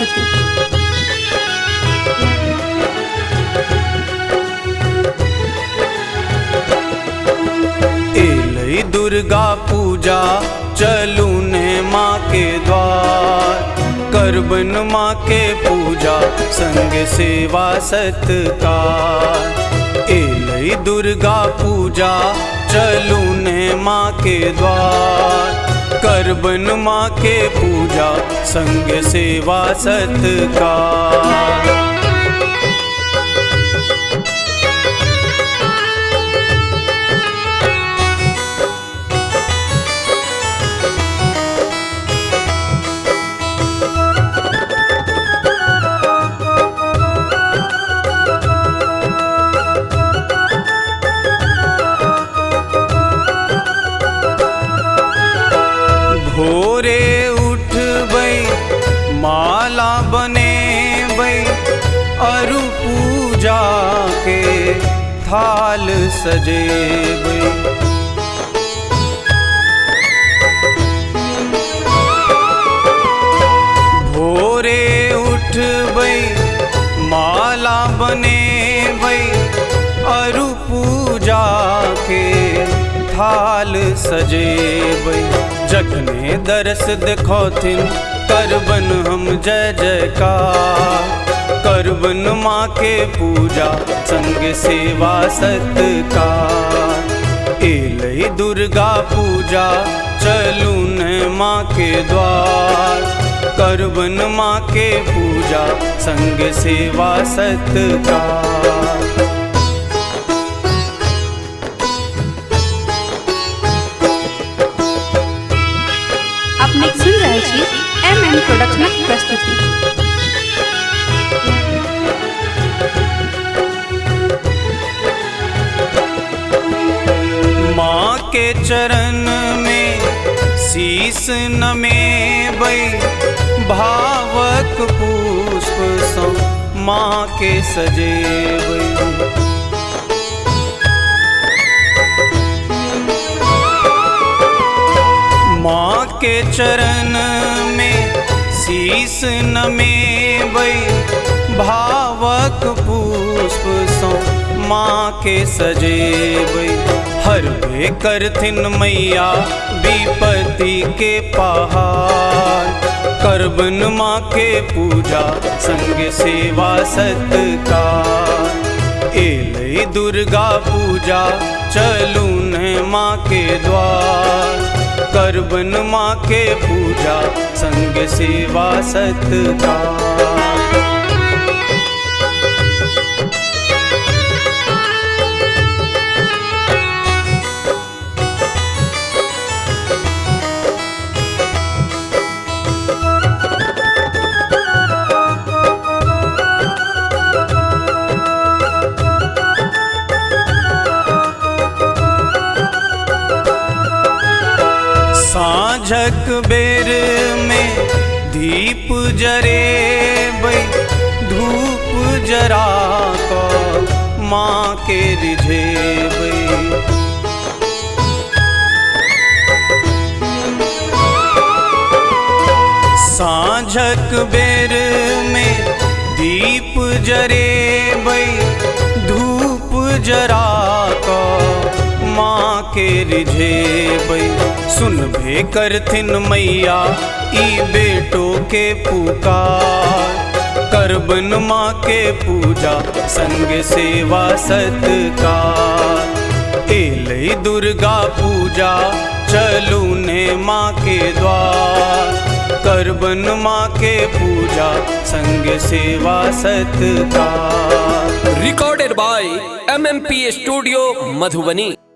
प्रस्तुति। एलई दुर्गा पूजा चलू ने माँ के द्वार, करबन माँ के पूजा संग सेवा सत्कार। एलई दुर्गा पूजा चलू ने माँ के द्वार, करबन माँ के पूजा संग सेवा सत्कार। भोरे उठबै माला बनेबै, अरु पूजा के थाल सजेबै। भोरे उठबै माला बनेबै, अरु पूजा के थाल सजेबै। जखने दरस देखौथिन करबन हम जय जयकार, करबन माँ के पूजा संग सेवा सत्कार। एलई दुर्गा पूजा चलू ने माँ के द्वार, करबन माँ के पूजा संग सेवा सत्कार। अपने सुन रहे छी MM प्रोडक्शन प्रस्तुति। माँ के चरण में शीश नमेबै, भावक पुष्प सँ माँ के सजेबै। माँ के चरण में शीश नमेबै, भावक पुष्प सँ माँ के सजेबै। हरबे करथिन मैया विपत्ति के पहाड़, करबन माँ के पूजा संग सेवा सत्कार। एलई दुर्गा पूजा चलू ने माँ के द्वार, करबन माँ के पूजा संग सेवा सत्कार। साँझक बेर में दीप जरेबै, धूप जरा कऽ माँ के रिझेबै। साँझक बेर में दीप जरेबै, धूप जरा कऽ माँ के रिझेबै। सुनबे करथिन मैया ई बेटो के पुकार, करबन माँ के पूजा संग सेवा सत्कार। एलई दुर्गा पूजा चलू ने माँ के द्वार, करबन माँ के पूजा संग सेवा सत्कार। Recorded by MMP studio Madhubani.